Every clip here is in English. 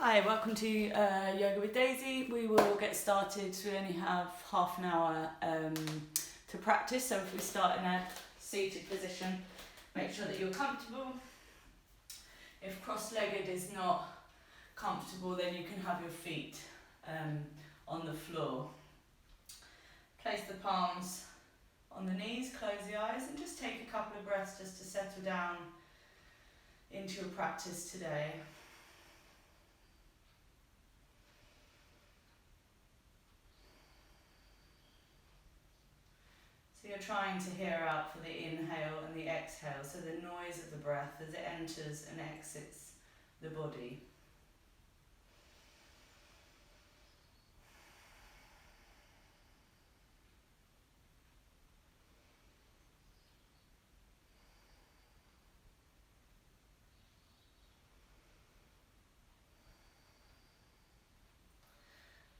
Hi, welcome to Yoga with Daisy. We will get started. We only have half an hour to practice, so if we start in a seated position, make sure that you're comfortable. If cross-legged is not comfortable, then you can have your feet on the floor. Place the palms on the knees, close the eyes, and just take a couple of breaths just to settle down into your practice today. So you're trying to hear out for the inhale and the exhale, so the noise of the breath as it enters and exits the body.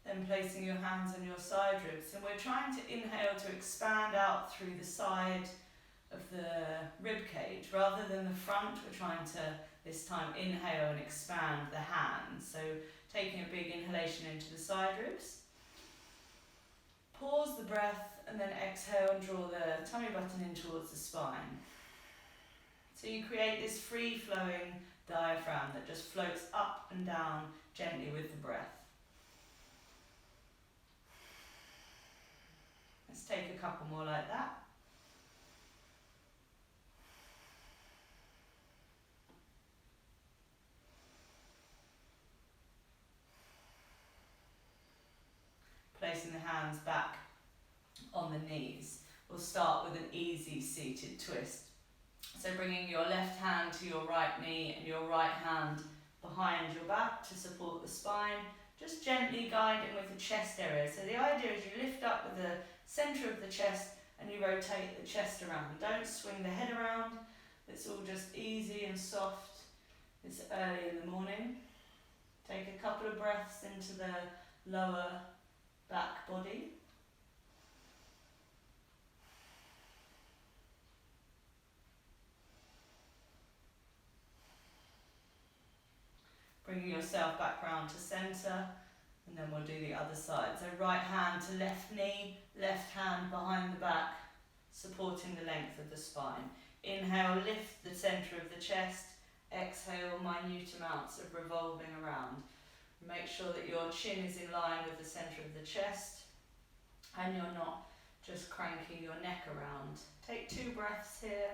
Then placing your hands on your side ribs, and we're trying to inhale to expand out through the side of the rib cage rather than the front. We're trying to this time inhale and expand the hands, so taking a big inhalation into the side ribs. Pause the breath and then exhale and draw the tummy button in towards the spine. So you create this free flowing diaphragm that just floats up and down gently with the breath. Let's take a couple more like that. Placing the hands back on the knees. We'll start with an easy seated twist. So bringing your left hand to your right knee and your right hand behind your back to support the spine. Just gently guiding with the chest area. So the idea is you lift up with the centre of the chest and you rotate the chest around. Don't swing the head around. It's all just easy and soft. It's early in the morning. Take a couple of breaths into the lower back body. Bringing yourself back round to centre, and then we'll do the other side. So right hand to left knee, left hand behind the back, supporting the length of the spine. Inhale, lift the centre of the chest. Exhale, minute amounts of revolving around. Make sure that your chin is in line with the centre of the chest and you're not just cranking your neck around. Take 2 breaths here.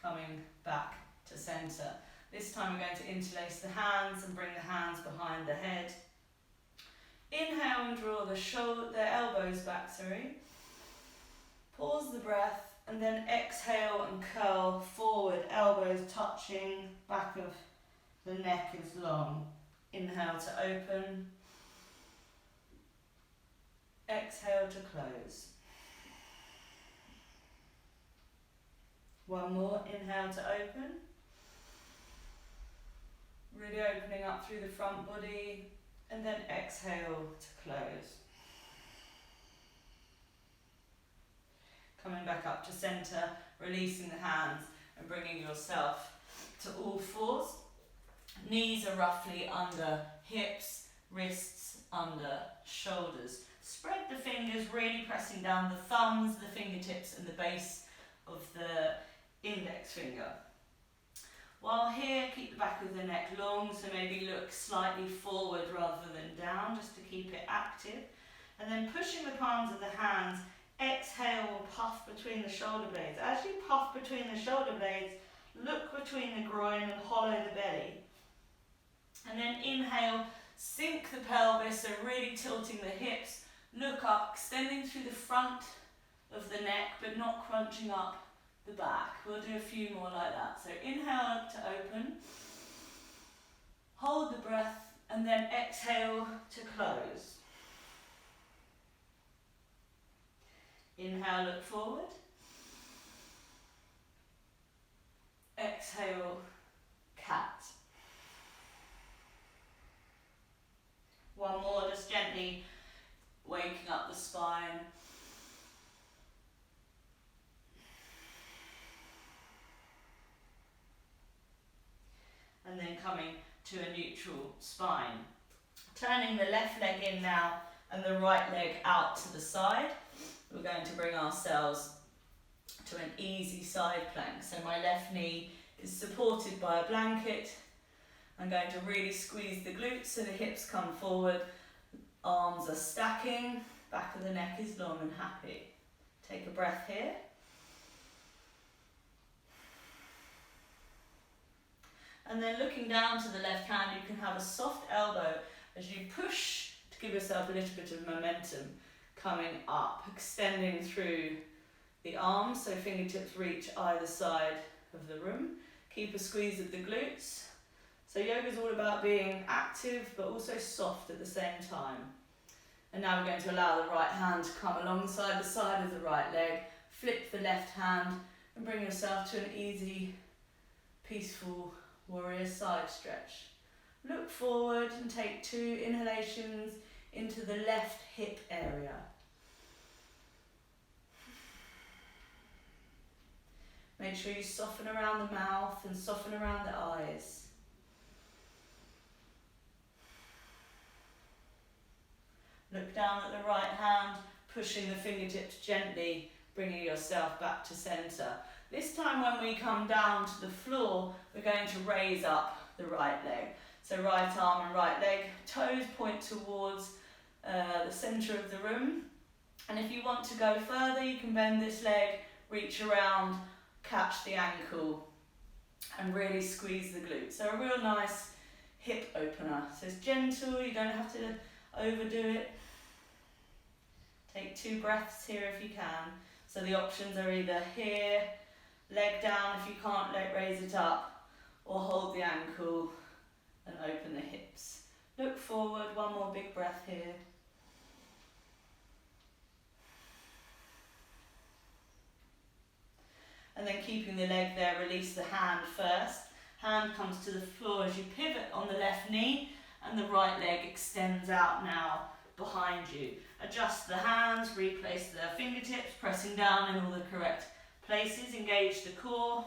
Coming back to centre. This time we're going to interlace the hands and bring the hands behind the head. Inhale and draw the elbows back, Pause the breath and then exhale and curl forward, elbows touching, back of the neck is long. Inhale to open. Exhale to close. One more, inhale to open. Really opening up through the front body, and then exhale to close. Coming back up to centre, releasing the hands and bringing yourself to all fours. Knees are roughly under hips, wrists under shoulders. Spread the fingers, really pressing down the thumbs, the fingertips and the base of the index finger. While here, keep the back of the neck long, so maybe look slightly forward rather than down, just to keep it active. And then pushing the palms of the hands, exhale or puff between the shoulder blades. As you puff between the shoulder blades, look between the groin and hollow the belly. And then inhale, sink the pelvis, so really tilting the hips. Look up, extending through the front of the neck, but not crunching up the back. We'll do a few more like that. So inhale to open, hold the breath, and then exhale to close. Inhale, look forward. Exhale, cat. One more, just gently waking up the spine. coming to a neutral spine. Turning the left leg in now and the right leg out to the side. We're going to bring ourselves to an easy side plank. So my left knee is supported by a blanket. I'm going to really squeeze the glutes so the hips come forward. Arms are stacking, back of the neck is long and happy. Take a breath here. And then looking down to the left hand, you can have a soft elbow as you push to give yourself a little bit of momentum coming up, extending through the arms, so fingertips reach either side of the room. Keep a squeeze of the glutes. So yoga is all about being active but also soft at the same time. And now we're going to allow the right hand to come alongside the side of the right leg, flip the left hand and bring yourself to an easy, peaceful warrior side stretch. Look forward and take 2 inhalations into the left hip area. Make sure you soften around the mouth and soften around the eyes. Look down at the right hand, pushing the fingertips gently, bringing yourself back to centre. This time when we come down to the floor, we're going to raise up the right leg. So right arm and right leg, toes point towards the centre of the room. And if you want to go further, you can bend this leg, reach around, catch the ankle and really squeeze the glutes. So a real nice hip opener. So it's gentle, you don't have to overdo it. Take 2 breaths here if you can. So the options are either here, leg down if you can't, raise it up, or hold the ankle and open the hips. Look forward, 1 more big breath here. And then keeping the leg there, release the hand first. Hand comes to the floor as you pivot on the left knee and the right leg extends out now behind you. Adjust the hands, replace the fingertips, pressing down in all the correct places. Engage the core.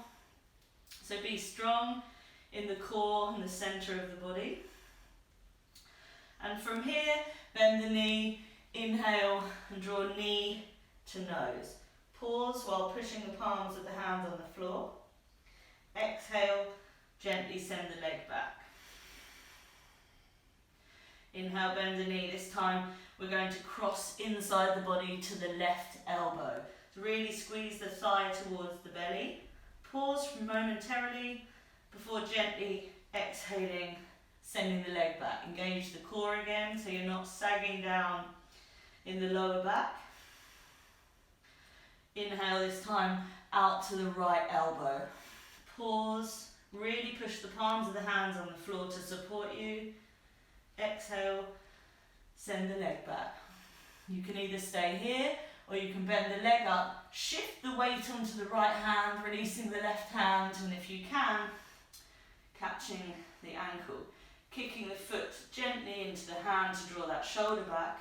So be strong in the core and the centre of the body. And from here, bend the knee, inhale and draw knee to nose. Pause while pushing the palms of the hands on the floor. Exhale, gently send the leg back. Inhale, bend the knee. This time we're going to cross inside the body to the left elbow. So really squeeze the thigh towards the belly. Pause momentarily before gently exhaling, sending the leg back. Engage the core again so you're not sagging down in the lower back. Inhale this time out to the right elbow. Pause, really push the palms of the hands on the floor to support you. Exhale, send the leg back. You can either stay here or you can bend the leg up, shift the weight onto the right hand, releasing the left hand, and if you can, catching the ankle. Kicking the foot gently into the hand to draw that shoulder back.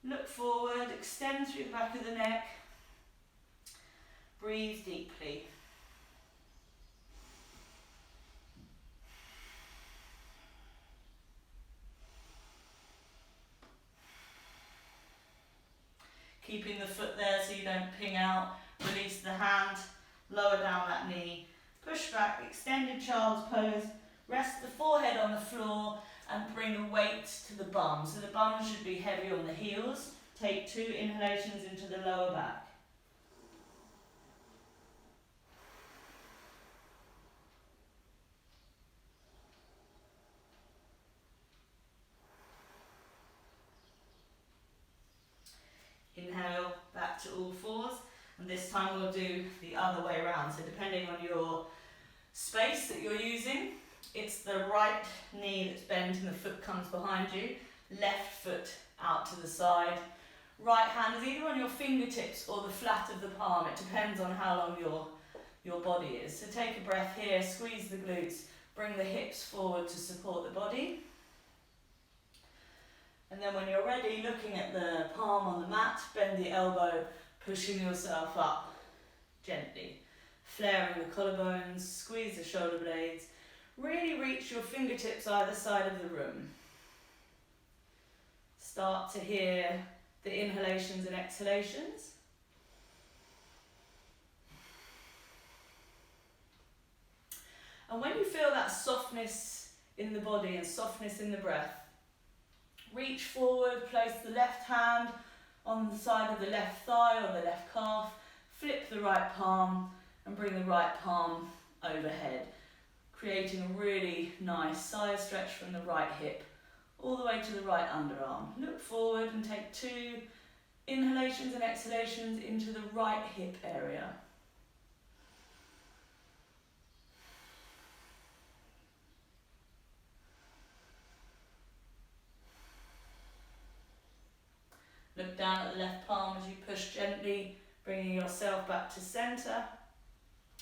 Look forward, extend through the back of the neck. Breathe deeply. Keeping the foot there so you don't ping out. Release the hand, lower down that knee. Push back, extended child's pose. Rest the forehead on the floor and bring the weight to the bum. So the bum should be heavy on the heels. Take 2 inhalations into the lower back. Inhale, back to all fours, and this time we'll do the other way around. So depending on your space that you're using, it's the right knee that's bent and the foot comes behind you, left foot out to the side. Right hand is either on your fingertips or the flat of the palm. It depends on how long your body is. So take a breath here, squeeze the glutes, bring the hips forward to support the body. And then when you're ready, looking at the palm on the mat, bend the elbow, pushing yourself up gently. Flaring the collarbones, squeeze the shoulder blades, Really reach your fingertips either side of the room. Start to hear the inhalations and exhalations. And when you feel that softness in the body and softness in the breath, reach forward, place the left hand on the side of the left thigh or the left calf, flip the right palm and bring the right palm overhead, creating a really nice side stretch from the right hip all the way to the right underarm. Look forward and take 2 inhalations and exhalations into the right hip area. Look down at the left palm as you push gently, bringing yourself back to centre.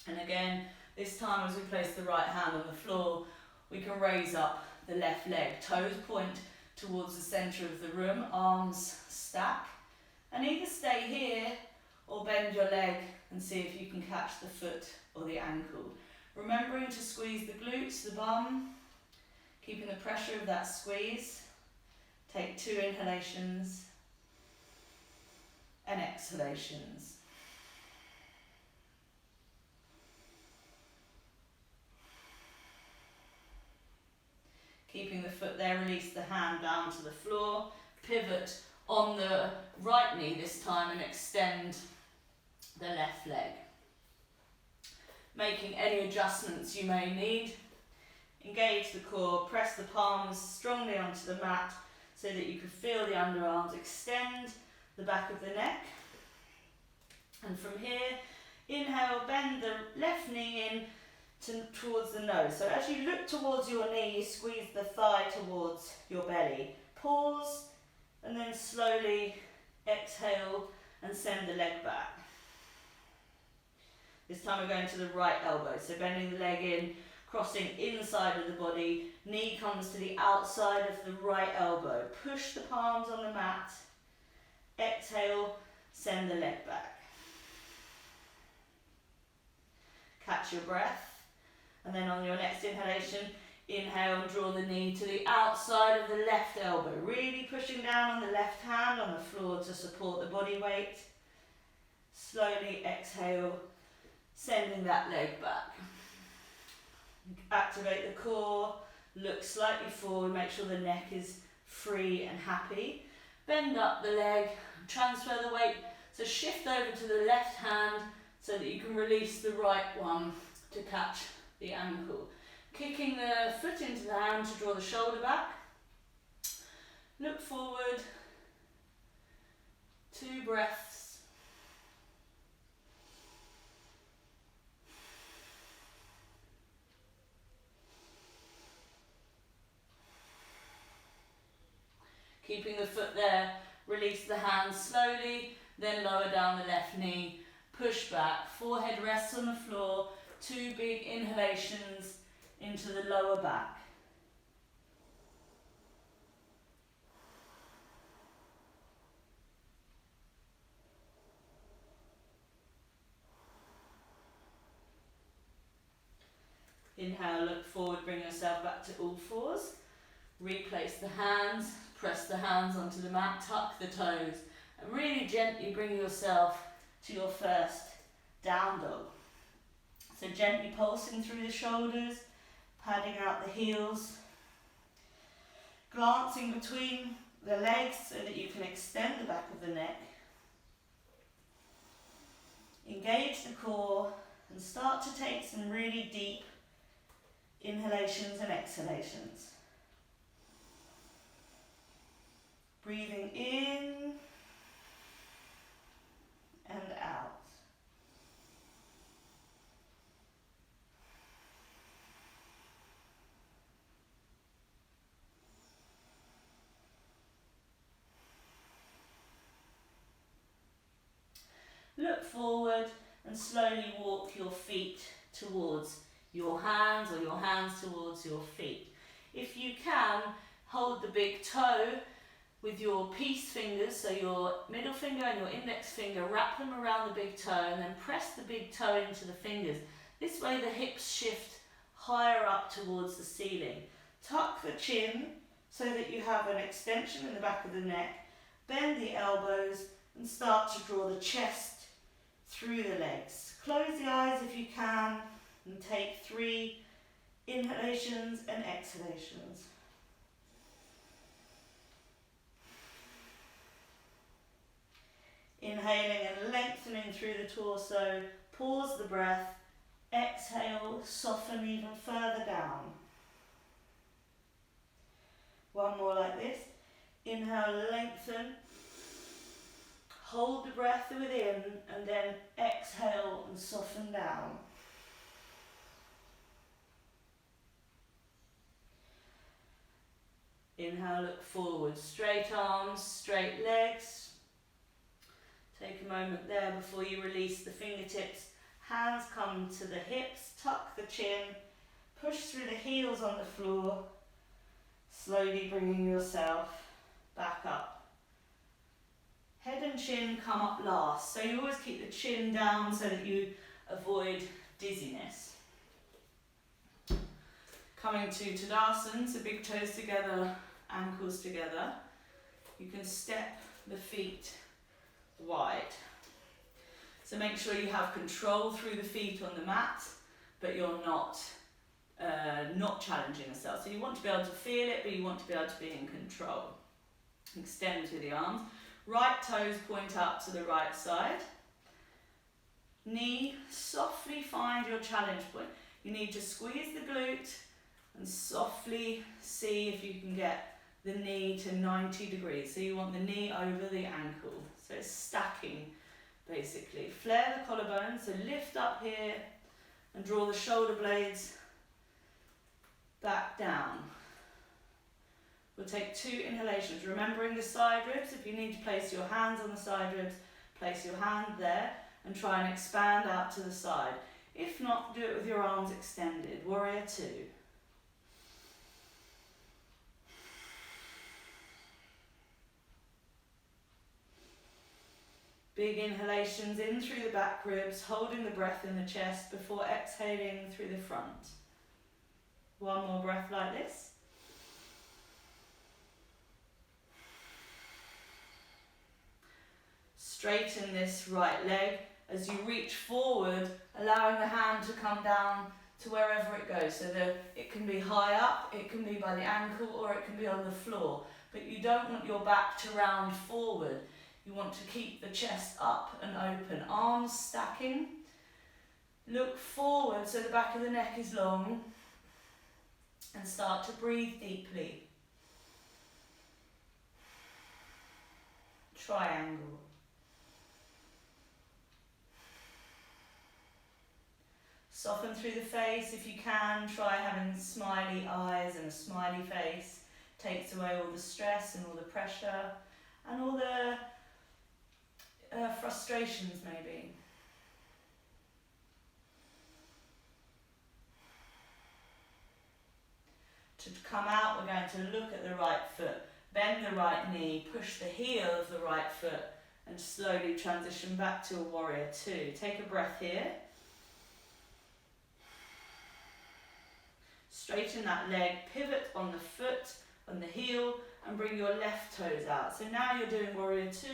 And again, this time as we place the right hand on the floor, we can raise up the left leg. Toes point towards the centre of the room, arms stack. And either stay here or bend your leg and see if you can catch the foot or the ankle. Remembering to squeeze the glutes, the bum, keeping the pressure of that squeeze. Take 2 inhalations and exhalations. Keeping the foot there, release the hand down to the floor, pivot on the right knee this time and extend the left leg. Making any adjustments you may need. Engage the core, press the palms strongly onto the mat so that you can feel the underarms, extend the back of the neck. And from here, inhale, bend the left knee in towards the nose. So as you look towards your knee, you squeeze the thigh towards your belly. Pause and then slowly exhale and send the leg back. This time we're going to the right elbow. So bending the leg in, crossing inside of the body. Knee comes to the outside of the right elbow. Push the palms on the mat. Exhale, send the leg back. Catch your breath. And then on your next inhalation, inhale and draw the knee to the outside of the left elbow. Really pushing down on the left hand on the floor to support the body weight. Slowly exhale, sending that leg back. Activate the core, look slightly forward, make sure the neck is free and happy. Bend up the leg, transfer the weight, so shift over to the left hand so that you can release the right one to catch the ankle. Kicking the foot into the hand to draw the shoulder back. Look forward. 2 breaths. Keeping the foot there, release the hands slowly, then lower down the left knee, push back, forehead rests on the floor, 2 big inhalations into the lower back. Inhale, look forward, bring yourself back to all fours. Replace the hands, press the hands onto the mat, tuck the toes, and really gently bring yourself to your first down dog. So gently pulsing through the shoulders, padding out the heels, glancing between the legs so that you can extend the back of the neck. Engage the core and start to take some really deep inhalations and exhalations. Breathing in and out. Look forward and slowly walk your feet towards your hands or your hands towards your feet. If you can, hold the big toe with your peace fingers, so your middle finger and your index finger, wrap them around the big toe and then press the big toe into the fingers. This way the hips shift higher up towards the ceiling. Tuck the chin so that you have an extension in the back of the neck. Bend the elbows and start to draw the chest through the legs. Close the eyes if you can and take 3 inhalations and exhalations. Inhaling and lengthening through the torso. Pause the breath. Exhale, soften even further down. One more like this. Inhale, lengthen. Hold the breath within and then exhale and soften down. Inhale, look forward. Straight arms, straight legs. Take a moment there before you release the fingertips. Hands come to the hips, tuck the chin, push through the heels on the floor, slowly bringing yourself back up. Head and chin come up last, so you always keep the chin down so that you avoid dizziness. Coming to Tadasana, so big toes together, ankles together. You can step the feet wide. So make sure you have control through the feet on the mat, but you're not challenging yourself. So you want to be able to feel it, but you want to be able to be in control. Extend through the arms. Right toes point up to the right side. Knee, softly find your challenge point. You need to squeeze the glute and softly see if you can get the knee to 90 degrees. So you want the knee over the ankle. So it's stacking. Basically, flare the collarbone, so lift up here and draw the shoulder blades back down. We'll take 2 inhalations, remembering the side ribs. If you need to place your hands on the side ribs, place your hand there and try and expand out to the side. If not, do it with your arms extended. Warrior 2. Big inhalations in through the back ribs, holding the breath in the chest before exhaling through the front. One more breath like this. Straighten this right leg as you reach forward, allowing the hand to come down to wherever it goes. So it can be high up, it can be by the ankle, or it can be on the floor. But you don't want your back to round forward. You want to keep the chest up and open, arms stacking. Look forward so the back of the neck is long and start to breathe deeply. Triangle. Soften through the face if you can. Try having smiley eyes and a smiley face. Takes away all the stress and all the pressure and all the frustrations maybe. To come out, we're going to look at the right foot, bend the right knee, push the heel of the right foot and slowly transition back to a warrior 2. Take a breath here. Straighten that leg, pivot on the foot, on the heel and bring your left toes out. So now you're doing warrior 2.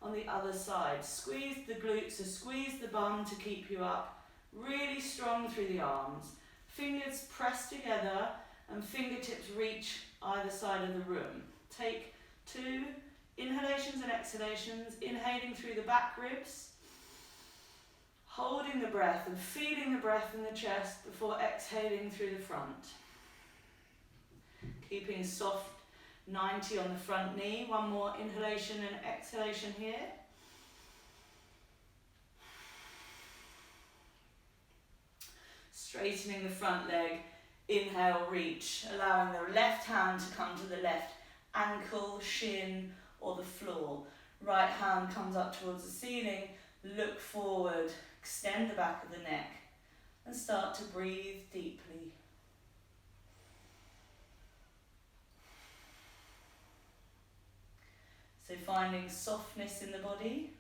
On the other side, squeeze the glutes, so squeeze the bum to keep you up, really strong through the arms. Fingers press together and fingertips reach either side of the room. Take 2 inhalations and exhalations, inhaling through the back ribs, holding the breath and feeling the breath in the chest before exhaling through the front. Keeping soft 90 on the front knee. One more inhalation and exhalation here. Straightening the front leg. Inhale, reach, allowing the left hand to come to the left ankle, shin or the floor. Right hand comes up towards the ceiling. Look forward, extend the back of the neck and start to breathe deeply. So finding softness in the body.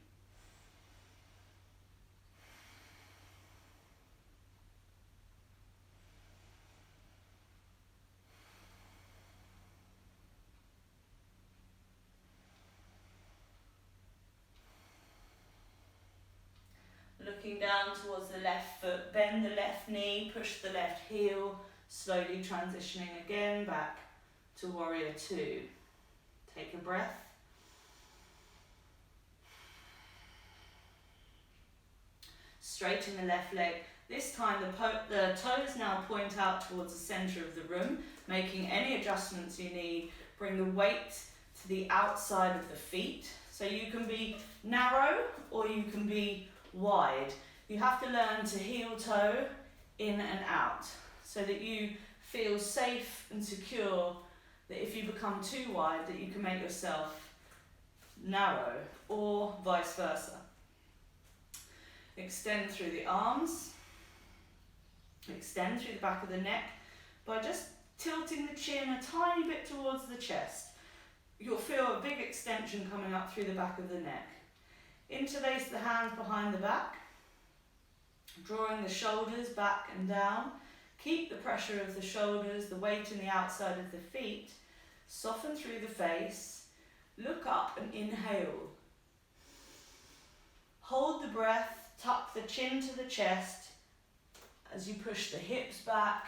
Looking down towards the left foot, bend the left knee, push the left heel, slowly transitioning again back to warrior two. Take a breath. Straighten the left leg. This time the toes now point out towards the centre of the room, making any adjustments you need. Bring the weight to the outside of the feet. So you can be narrow or you can be wide. You have to learn to heel toe in and out so that you feel safe and secure, that if you become too wide that you can make yourself narrow, or vice versa. Extend through the arms, extend through the back of the neck by just tilting the chin a tiny bit towards the chest. You'll feel a big extension coming up through the back of the neck. Interlace the hands behind the back, drawing the shoulders back and down. Keep the pressure of the shoulders, the weight in the outside of the feet. Soften through the face. Look up and inhale. Hold the breath, tuck the chin to the chest as you push the hips back,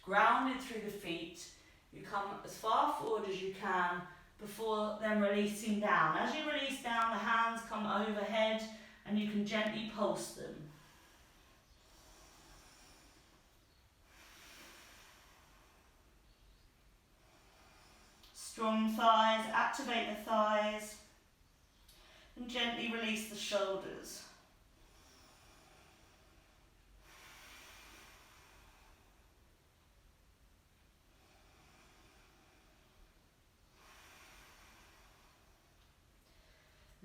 grounded through the feet. You come as far forward as you can before then releasing down. As you release down, the hands come overhead and you can gently pulse them. Strong thighs, activate the thighs and gently release the shoulders.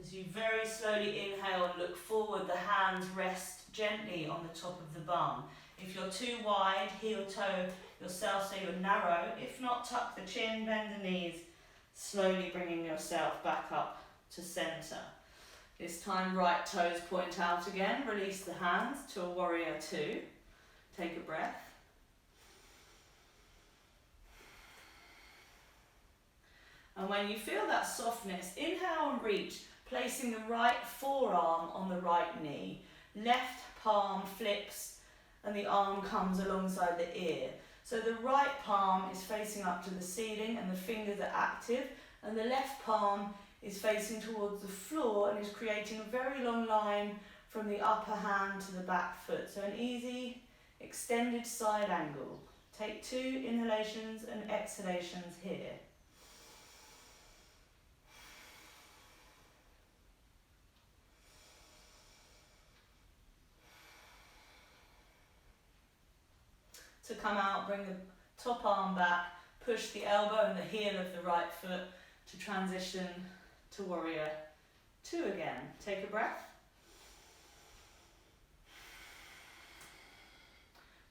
As you very slowly inhale and look forward, the hands rest gently on the top of the bum. If you're too wide, heel toe yourself so you're narrow. If not, tuck the chin, bend the knees, slowly bringing yourself back up to centre. This time, right toes point out again. Release the hands to a warrior two. Take a breath. And when you feel that softness, inhale and reach, placing the right forearm on the right knee. Left palm flips and the arm comes alongside the ear. So the right palm is facing up to the ceiling and the fingers are active, and the left palm is facing towards the floor and is creating a very long line from the upper hand to the back foot. So an easy extended side angle. Take 2 inhalations and exhalations here. To come out, bring the top arm back, push the elbow and the heel of the right foot to transition to warrior two again. Take a breath.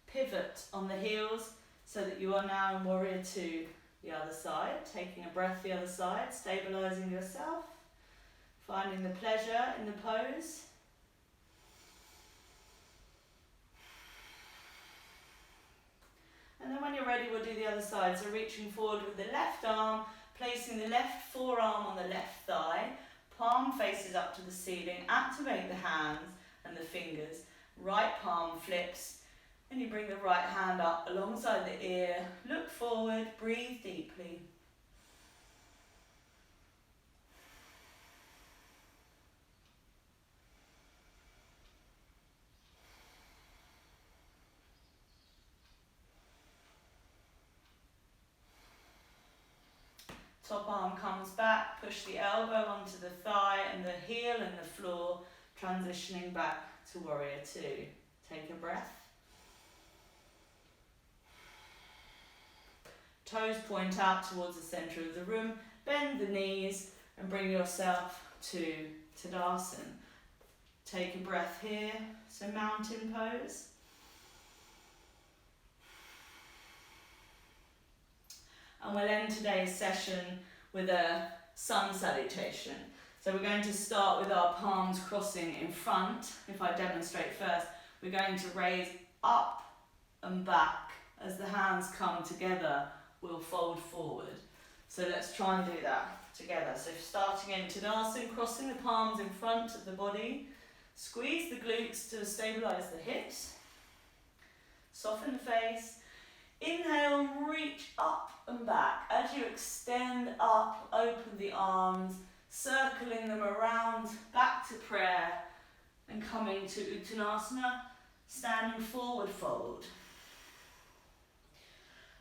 Pivot on the heels so that you are now in warrior two, the other side. Taking a breath the other side, stabilising yourself, finding the pleasure in the pose. And then when you're ready, we'll do the other side. So reaching forward with the left arm, placing the left forearm on the left thigh, palm faces up to the ceiling, activate the hands and the fingers, right palm flips, and you bring the right hand up alongside the ear, look forward, breathe deeply. Top arm comes back, push the elbow onto the thigh and the heel and the floor, transitioning back to warrior two. Take a breath. Toes point out towards the centre of the room, bend the knees and bring yourself to Tadasana. Take a breath here, so mountain pose. And we'll end today's session with a sun salutation. So we're going to start with our palms crossing in front. If I demonstrate first, we're going to raise up and back. As the hands come together, we'll fold forward. So let's try and do that together. So starting in Tadasana, crossing the palms in front of the body, Squeeze the glutes to stabilize the hips. Soften the face. Inhale, reach up and back. As you extend up, open the arms, circling them around, back to prayer, and coming to Uttanasana, standing forward fold.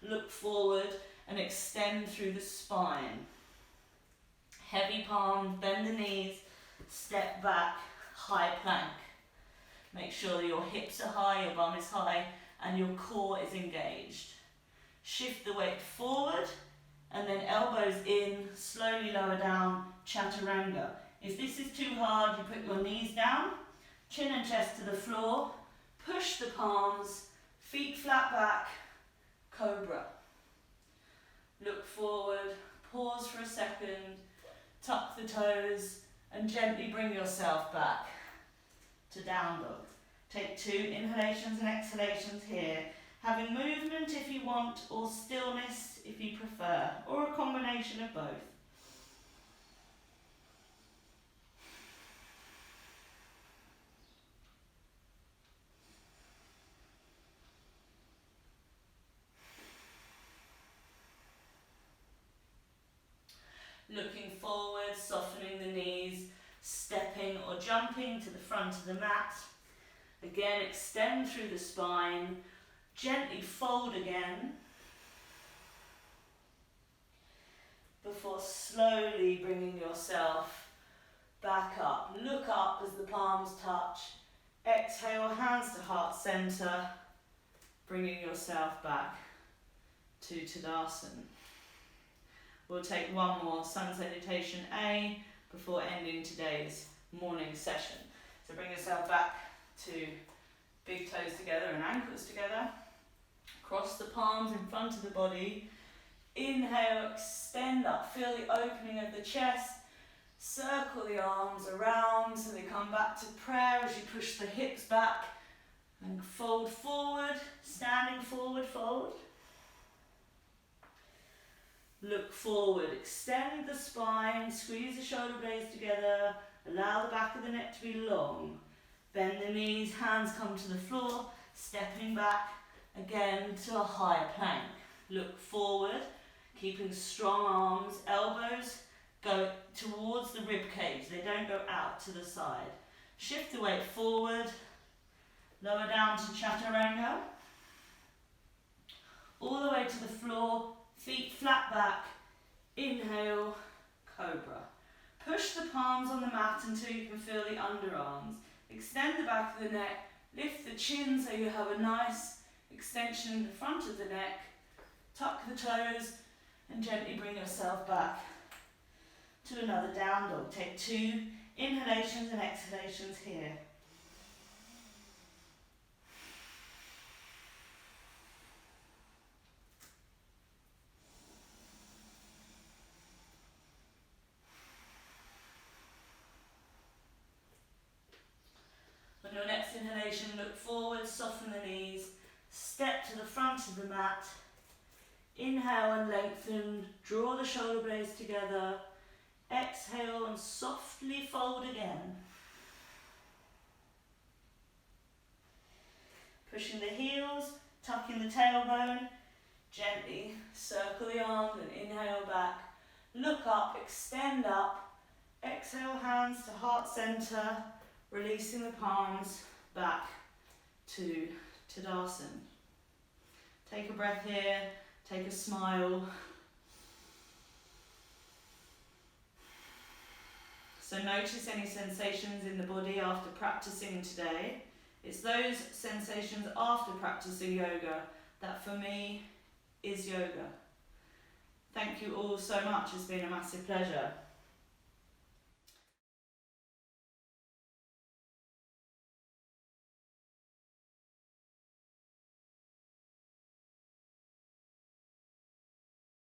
Look forward and extend through the spine. Heavy palms, bend the knees, step back, high plank. Make sure your hips are high, your bum is high, and your core is engaged. Shift the weight forward, and then elbows in, slowly lower down, chaturanga. If this is too hard, you put your knees down, chin and chest to the floor, push the palms, feet flat back, cobra. Look forward, pause for a second, tuck the toes, and gently bring yourself back to down dog. Take 2 inhalations and exhalations here, having movement if you want, or stillness if you prefer, or a combination of both. Looking forward, softening the knees, stepping or jumping to the front of the mat. Again, extend through the spine, gently fold again, before slowly bringing yourself back up. Look up as the palms touch. Exhale, hands to heart center, bringing yourself back to Tadasana. We'll take one more Sun Salutation A before ending today's morning session. So bring yourself back to big toes together and ankles together. Cross the palms in front of the body. Inhale, extend up, feel the opening of the chest. Circle the arms around so they come back to prayer as you push the hips back and fold forward, standing forward fold. Look forward, extend the spine, squeeze the shoulder blades together, allow the back of the neck to be long. Bend the knees, hands come to the floor, stepping back again to a higher plank. Look forward, keeping strong arms, elbows go towards the rib cage, they don't go out to the side. Shift the weight forward, lower down to chaturanga, all the way to the floor. Feet flat back, inhale, cobra. Push the palms on the mat until you can feel the underarms. Extend the back of the neck, lift the chin so you have a nice extension in the front of the neck. Tuck the toes and gently bring yourself back to another down dog. Take 2 inhalations and exhalations here. On your next inhalation, look forward, soften the knees, step to the front of the mat. Inhale and lengthen, draw the shoulder blades together. Exhale and softly fold again. Pushing the heels, tucking the tailbone, gently circle the arms and inhale back. Look up, extend up. Exhale, hands to heart center. Releasing the palms back to Tadasana. Take a breath here, take a smile. So notice any sensations in the body after practicing today. It's those sensations after practicing yoga that for me is yoga. Thank you all so much, it's been a massive pleasure.